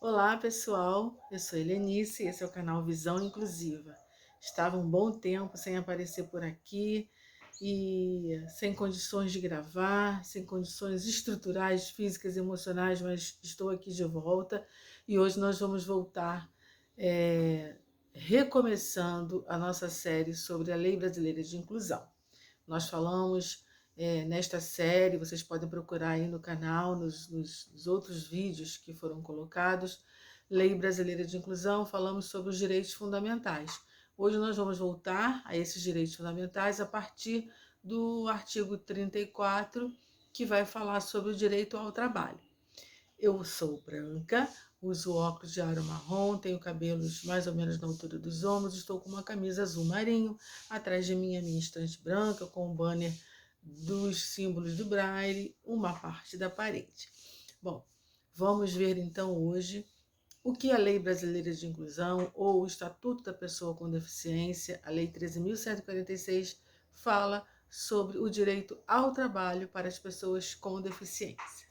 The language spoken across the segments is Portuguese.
Olá pessoal, eu sou Helenice e esse é o canal Visão Inclusiva. Estava um bom tempo sem aparecer por aqui e sem condições de gravar, sem condições estruturais, físicas e emocionais, mas estou aqui de volta e hoje nós vamos voltar recomeçando a nossa série sobre a Lei Brasileira de Inclusão. Nós falamos nesta série, vocês podem procurar aí no canal, nos outros vídeos que foram colocados, Lei Brasileira de Inclusão, falamos sobre os direitos fundamentais. Hoje nós vamos voltar a esses direitos fundamentais a partir do artigo 34, que vai falar sobre o direito ao trabalho. Eu sou branca, uso óculos de aro marrom, tenho cabelos mais ou menos na altura dos ombros, estou com uma camisa azul marinho, atrás de mim a minha estante branca com o banner dos símbolos do Braille, uma parte da parede. Bom, vamos ver então hoje o que a Lei Brasileira de Inclusão ou o Estatuto da Pessoa com Deficiência, a Lei 13.146, fala sobre o direito ao trabalho para as pessoas com deficiência.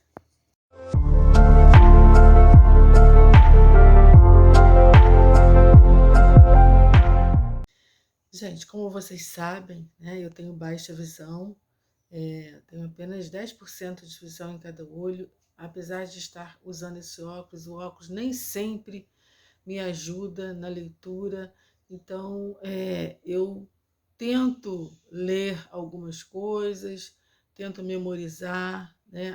Gente, como vocês sabem, né, eu tenho baixa visão, tenho apenas 10% de visão em cada olho. Apesar de estar usando esse óculos, o óculos nem sempre me ajuda na leitura. Então, eu tento ler algumas coisas, tento memorizar, né?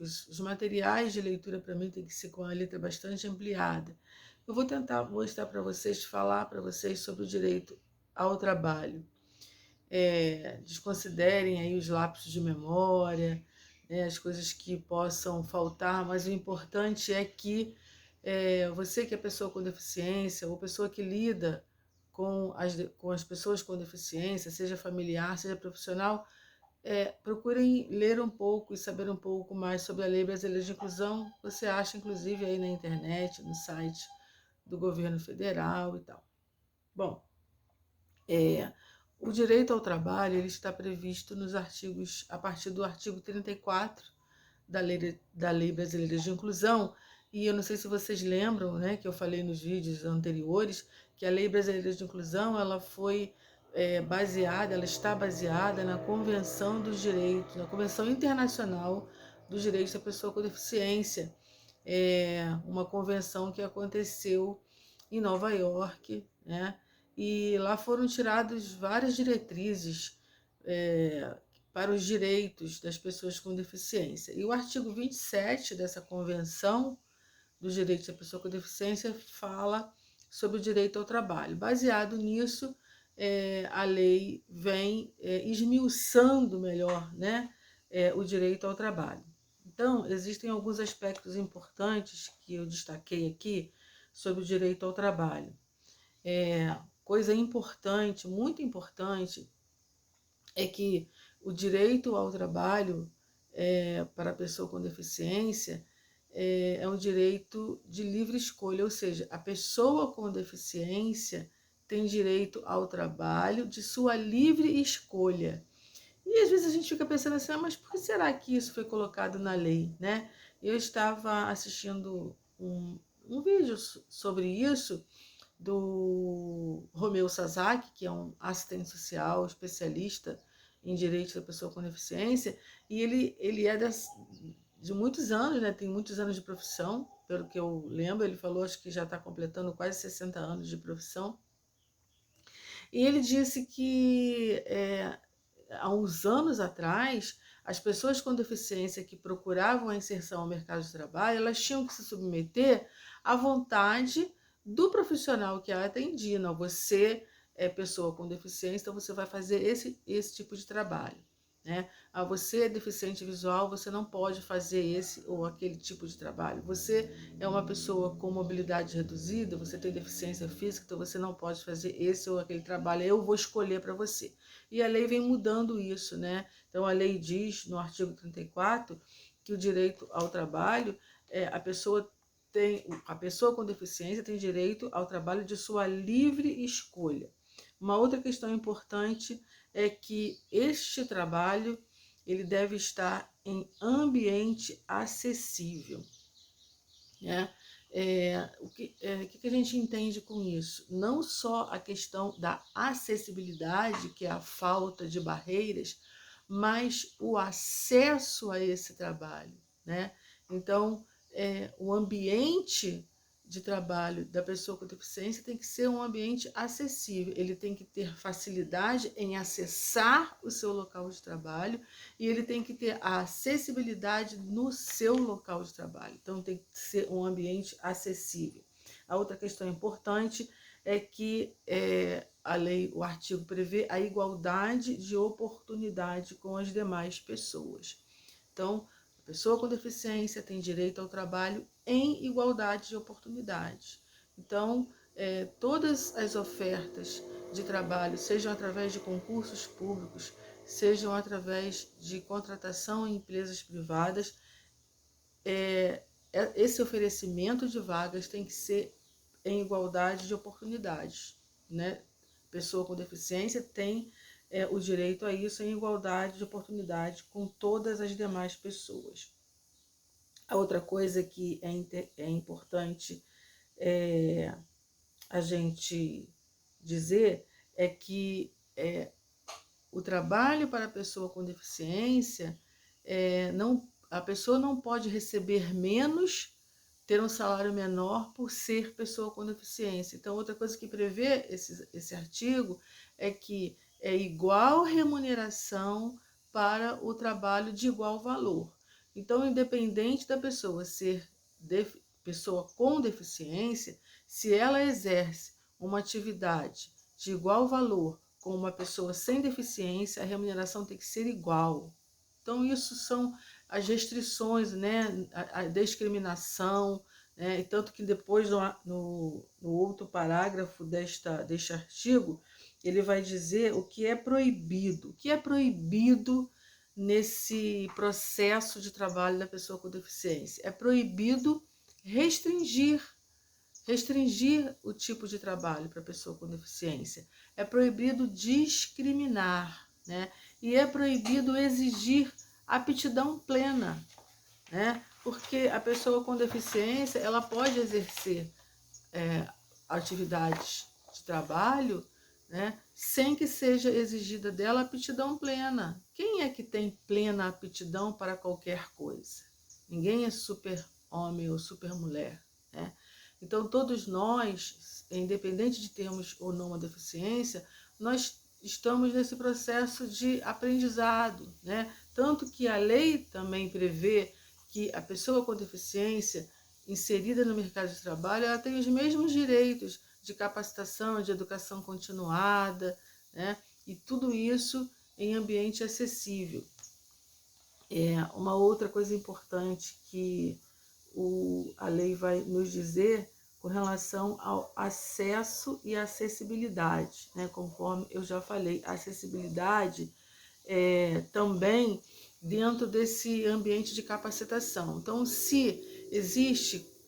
Os materiais de leitura para mim tem que ser com a letra bastante ampliada. Eu vou tentar mostrar para vocês, falar para vocês sobre o direito ao trabalho. Desconsiderem aí os lapsos de memória, né, as coisas que possam faltar, mas o importante é que você que é pessoa com deficiência ou pessoa que lida com as pessoas com deficiência, seja familiar, seja profissional, procurem ler um pouco e saber um pouco mais sobre a Lei Brasileira de Inclusão. Você acha, inclusive, aí na internet, no site do governo federal e tal. Bom, o direito ao trabalho ele está previsto nos artigos, a partir do artigo 34 da Lei Brasileira de Inclusão, e eu não sei se vocês lembram, né, que eu falei nos vídeos anteriores, que a Lei Brasileira de Inclusão ela foi ela está baseada na Convenção dos Direitos, na Convenção Internacional dos Direitos da Pessoa com Deficiência, uma convenção que aconteceu em Nova York, né? E lá foram tiradas várias diretrizes para os direitos das pessoas com deficiência. E o artigo 27 dessa Convenção dos Direitos da Pessoa com Deficiência fala sobre o direito ao trabalho. Baseado nisso, a lei vem esmiuçando melhor, né, o direito ao trabalho. Então, existem alguns aspectos importantes que eu destaquei aqui sobre o direito ao trabalho. Coisa importante, muito importante, é que o direito ao trabalho para a pessoa com deficiência é um direito de livre escolha, ou seja, a pessoa com deficiência tem direito ao trabalho de sua livre escolha. E às vezes a gente fica pensando assim, mas por que será que isso foi colocado na lei, né? Eu estava assistindo um vídeo sobre isso do Romeu Sazak, que é um assistente social especialista em direitos da pessoa com deficiência, e ele é de muitos anos, né? Tem muitos anos de profissão, pelo que eu lembro, ele falou, acho que já está completando quase 60 anos de profissão, e ele disse que há uns anos atrás, as pessoas com deficiência que procuravam a inserção ao mercado de trabalho, elas tinham que se submeter à vontade do profissional que a atendia. Não, você é pessoa com deficiência, então você vai fazer esse tipo de trabalho. Né? Você é deficiente visual, você não pode fazer esse ou aquele tipo de trabalho. Você é uma pessoa com mobilidade reduzida, você tem deficiência física, então você não pode fazer esse ou aquele trabalho. Eu vou escolher para você. E a lei vem mudando isso, né? Então a lei diz no artigo 34 que o direito ao trabalho, a pessoa com deficiência tem direito ao trabalho de sua livre escolha. Uma outra questão importante é que este trabalho ele deve estar em ambiente acessível, né? O que a gente entende com isso? Não só a questão da acessibilidade, que é a falta de barreiras, mas o acesso a esse trabalho, né? Então, o ambiente de trabalho da pessoa com deficiência tem que ser um ambiente acessível, ele tem que ter facilidade em acessar o seu local de trabalho e ele tem que ter a acessibilidade no seu local de trabalho. Então, tem que ser um ambiente acessível. A outra questão importante é que a lei, o artigo prevê a igualdade de oportunidade com as demais pessoas. Então, a pessoa com deficiência tem direito ao trabalho em igualdade de oportunidades. Então, todas as ofertas de trabalho, sejam através de concursos públicos, sejam através de contratação em empresas privadas, esse oferecimento de vagas tem que ser em igualdade de oportunidades, né? Pessoa com deficiência tem o direito a isso em igualdade de oportunidade com todas as demais pessoas. A outra coisa que é importante a gente dizer é que o trabalho para a pessoa com deficiência, a pessoa não pode receber menos, ter um salário menor por ser pessoa com deficiência. Então, outra coisa que prevê esse artigo é que é igual remuneração para o trabalho de igual valor. Então, independente da pessoa ser pessoa com deficiência, se ela exerce uma atividade de igual valor com uma pessoa sem deficiência, a remuneração tem que ser igual. Então, isso são as restrições, né, a discriminação, né, e tanto que depois no outro parágrafo deste artigo, ele vai dizer o que é proibido. O que é proibido nesse processo de trabalho da pessoa com deficiência? É proibido restringir o tipo de trabalho para a pessoa com deficiência. É proibido discriminar, né? E é proibido exigir aptidão plena, né? Porque a pessoa com deficiência, ela pode exercer atividades de trabalho, né, sem que seja exigida dela aptidão plena. Quem é que tem plena aptidão para qualquer coisa? Ninguém é super homem ou super mulher, né? Então, todos nós, independente de termos ou não uma deficiência, nós estamos nesse processo de aprendizado, né? Tanto que a lei também prevê que a pessoa com deficiência inserida no mercado de trabalho, ela tem os mesmos direitos de capacitação, de educação continuada, né? E tudo isso em ambiente acessível. Uma outra coisa importante que a lei vai nos dizer com relação ao acesso e acessibilidade, né? Conforme eu já falei, acessibilidade também dentro desse ambiente de capacitação. Então, se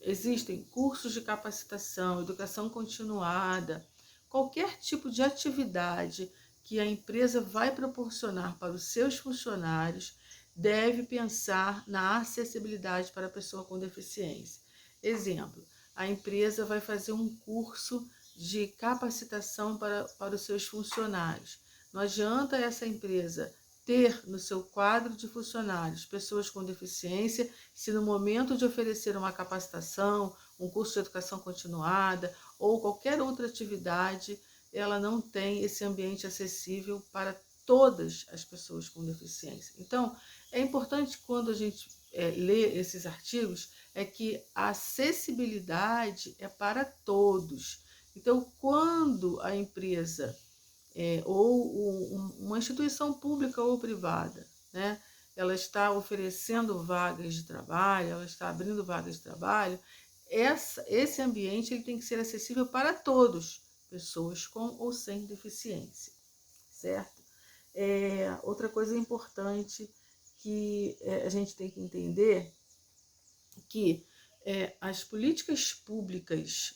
existem cursos de capacitação, educação continuada, qualquer tipo de atividade que a empresa vai proporcionar para os seus funcionários, deve pensar na acessibilidade para a pessoa com deficiência. Exemplo, a empresa vai fazer um curso de capacitação para os seus funcionários. Não adianta essa empresa ter no seu quadro de funcionários pessoas com deficiência, se no momento de oferecer uma capacitação, um curso de educação continuada ou qualquer outra atividade, ela não tem esse ambiente acessível para todas as pessoas com deficiência. Então, é importante quando a gente lê esses artigos, é que a acessibilidade é para todos. Então, quando a empresa ou uma instituição pública ou privada, né, ela está oferecendo vagas de trabalho, ela está abrindo vagas de trabalho, esse ambiente ele tem que ser acessível para todos, pessoas com ou sem deficiência, certo? Outra coisa importante que a gente tem que entender que as políticas públicas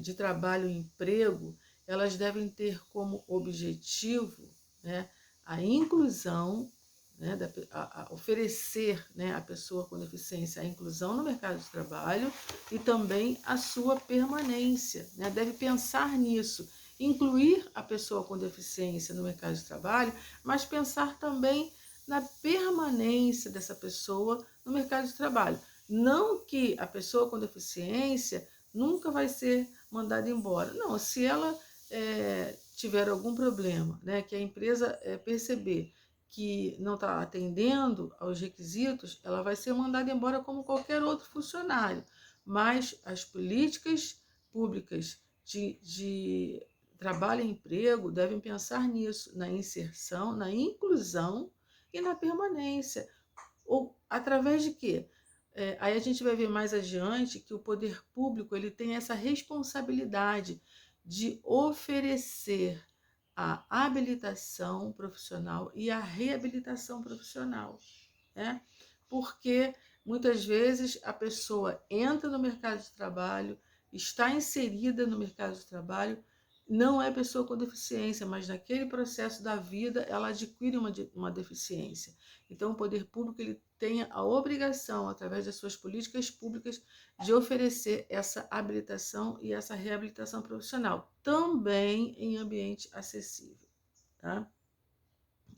de trabalho e emprego, elas devem ter como objetivo, né, a inclusão, né, a oferecer, né, à pessoa com deficiência a inclusão no mercado de trabalho e também a sua permanência, né? Deve pensar nisso, incluir a pessoa com deficiência no mercado de trabalho, mas pensar também na permanência dessa pessoa no mercado de trabalho. Não que a pessoa com deficiência nunca vai ser mandada embora. Não, se ela tiver algum problema, né, que a empresa perceber que não está atendendo aos requisitos, ela vai ser mandada embora como qualquer outro funcionário. Mas as políticas públicas de trabalho e emprego devem pensar nisso, na inserção, na inclusão e na permanência. Ou através de quê? Aí a gente vai ver mais adiante que o poder público ele tem essa responsabilidade de oferecer a habilitação profissional e a reabilitação profissional, né? Porque muitas vezes a pessoa entra no mercado de trabalho, está inserida no mercado de trabalho, não é pessoa com deficiência, mas naquele processo da vida ela adquire uma deficiência. Então o poder público ele tem a obrigação, através das suas políticas públicas, de oferecer essa habilitação e essa reabilitação profissional, também em ambiente acessível, tá?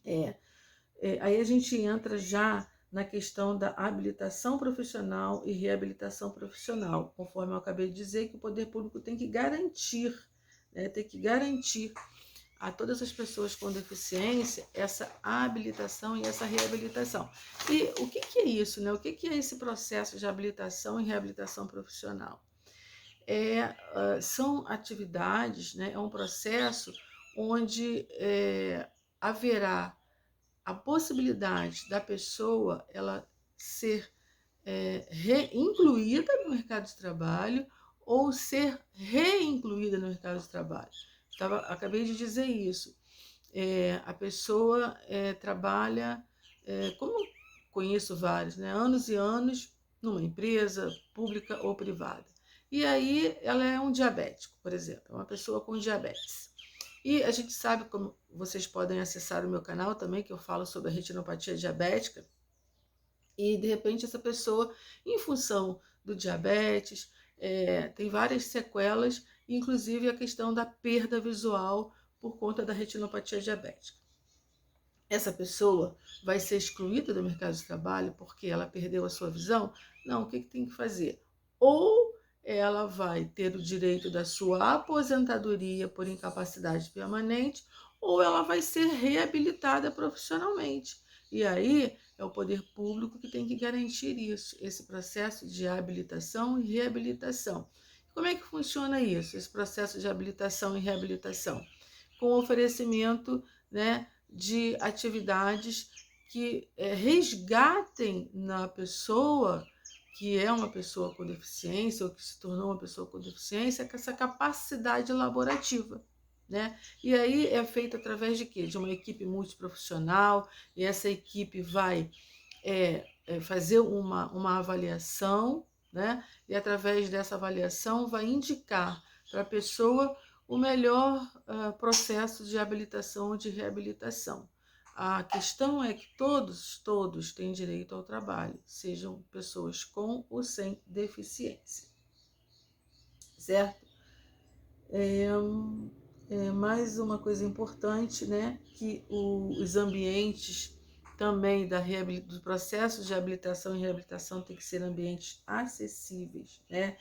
Aí a gente entra já na questão da habilitação profissional e reabilitação profissional, conforme eu acabei de dizer, que o poder público tem que garantir, né, tem que garantir a todas as pessoas com deficiência essa habilitação e essa reabilitação. E o que é isso, né? O que é esse processo de habilitação e reabilitação profissional? São atividades, né? É um processo onde haverá a possibilidade da pessoa ela ser incluída no mercado de trabalho ou ser reincluída no mercado de trabalho. Acabei de dizer isso. A pessoa trabalha, como conheço vários, né, anos e anos numa empresa pública ou privada. E aí ela é um diabético, por exemplo, uma pessoa com diabetes. E a gente sabe, como vocês podem acessar o meu canal também, que eu falo sobre a retinopatia diabética, e de repente essa pessoa, em função do diabetes, tem várias sequelas, inclusive a questão da perda visual por conta da retinopatia diabética. Essa pessoa vai ser excluída do mercado de trabalho porque ela perdeu a sua visão? Não, o que tem que fazer? Ou ela vai ter o direito da sua aposentadoria por incapacidade permanente, ou ela vai ser reabilitada profissionalmente. E aí é o poder público que tem que garantir isso, esse processo de habilitação e reabilitação. Como é que funciona isso, esse processo de habilitação e reabilitação? Com oferecimento, né, de atividades que resgatem na pessoa que é uma pessoa com deficiência ou que se tornou uma pessoa com deficiência, essa capacidade laborativa, né? E aí é feito através de quê? De uma equipe multiprofissional, e essa equipe vai fazer uma avaliação, né? E através dessa avaliação vai indicar para a pessoa o melhor processo de habilitação ou de reabilitação. A questão é que todos têm direito ao trabalho, sejam pessoas com ou sem deficiência, certo? Mais uma coisa importante, né, que os ambientes também do processo de habilitação e reabilitação tem que ser ambientes acessíveis, né?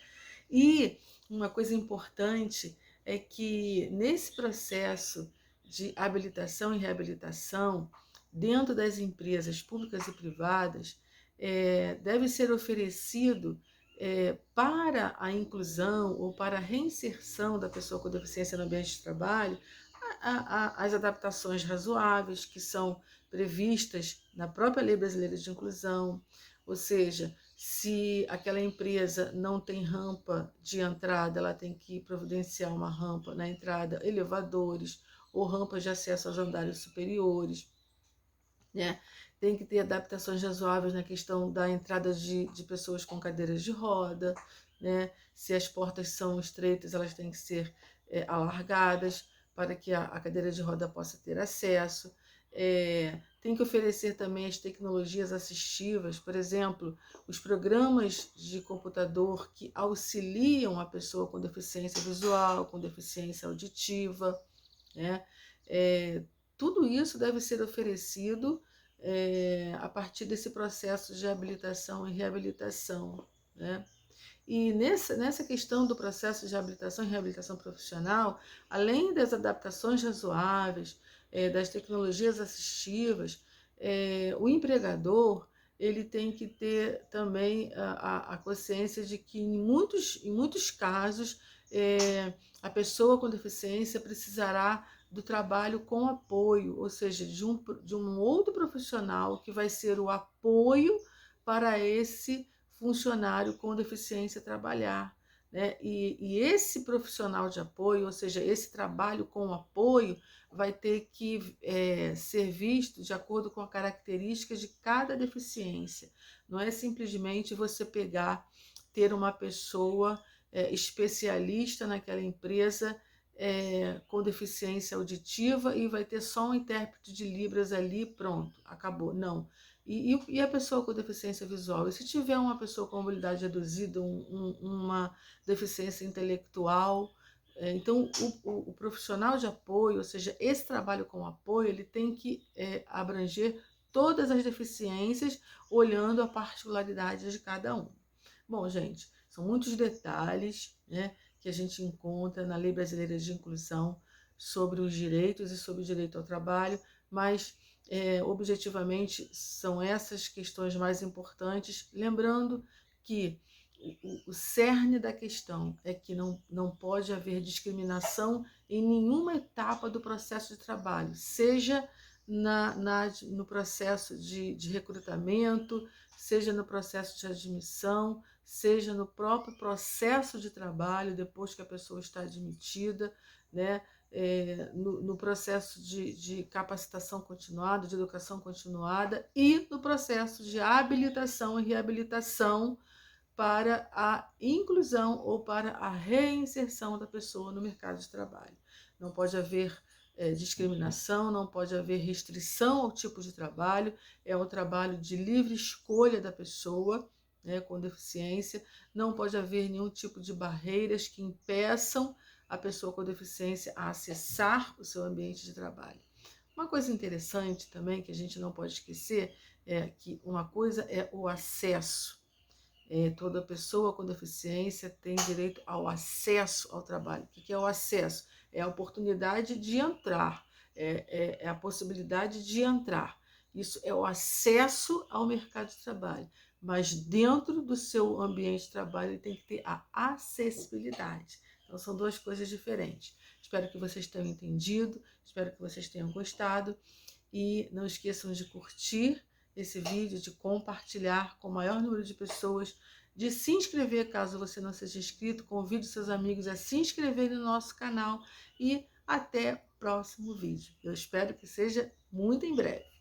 E uma coisa importante é que nesse processo de habilitação e reabilitação, dentro das empresas públicas e privadas, deve ser oferecido para a inclusão ou para a reinserção da pessoa com deficiência no ambiente de trabalho, as adaptações razoáveis que são previstas na própria Lei Brasileira de Inclusão, ou seja, se aquela empresa não tem rampa de entrada, ela tem que providenciar uma rampa na entrada, elevadores ou rampas de acesso aos andares superiores, né? Tem que ter adaptações razoáveis na questão da entrada de pessoas com cadeiras de roda, né? Se as portas são estreitas, elas têm que ser alargadas para que a cadeira de roda possa ter acesso. tem que oferecer também as tecnologias assistivas, por exemplo, os programas de computador que auxiliam a pessoa com deficiência visual, com deficiência auditiva, né? É, tudo isso deve ser oferecido a partir desse processo de habilitação e reabilitação, né? E nessa questão do processo de habilitação e reabilitação profissional, além das adaptações razoáveis, das tecnologias assistivas, o empregador ele tem que ter também a consciência de que em muitos casos a pessoa com deficiência precisará do trabalho com apoio, ou seja, de um outro profissional que vai ser o apoio para esse funcionário com deficiência trabalhar, né? E esse profissional de apoio, ou seja, esse trabalho com apoio, vai ter que ser visto de acordo com a característica de cada deficiência. Não é simplesmente você ter uma pessoa especialista naquela empresa com deficiência auditiva e vai ter só um intérprete de Libras ali, pronto, acabou. Não. E a pessoa com deficiência visual? E se tiver uma pessoa com mobilidade reduzida, uma deficiência intelectual? Então, o profissional de apoio, ou seja, esse trabalho com apoio, ele tem que abranger todas as deficiências, olhando a particularidade de cada um. Bom, gente, são muitos detalhes, né, que a gente encontra na Lei Brasileira de Inclusão sobre os direitos e sobre o direito ao trabalho, mas objetivamente são essas questões mais importantes, lembrando que o cerne da questão é que não pode haver discriminação em nenhuma etapa do processo de trabalho, seja no processo de recrutamento, seja no processo de admissão, seja no próprio processo de trabalho, depois que a pessoa está admitida, né? No processo de capacitação continuada, de educação continuada e no processo de habilitação e reabilitação para a inclusão ou para a reinserção da pessoa no mercado de trabalho. Não pode haver discriminação, não pode haver restrição ao tipo de trabalho, é um trabalho de livre escolha da pessoa, né, com deficiência, não pode haver nenhum tipo de barreiras que impeçam a pessoa com deficiência a acessar o seu ambiente de trabalho. Uma coisa interessante também que a gente não pode esquecer é que uma coisa é o acesso. Toda pessoa com deficiência tem direito ao acesso ao trabalho. O que é o acesso? É a oportunidade de entrar, é a possibilidade de entrar. Isso é o acesso ao mercado de trabalho. Mas dentro do seu ambiente de trabalho, ele tem que ter a acessibilidade. Então, são duas coisas diferentes. Espero que vocês tenham entendido, espero que vocês tenham gostado. E não esqueçam de curtir esse vídeo, de compartilhar com o maior número de pessoas, de se inscrever caso você não seja inscrito, convide seus amigos a se inscreverem no nosso canal e até o próximo vídeo. Eu espero que seja muito em breve.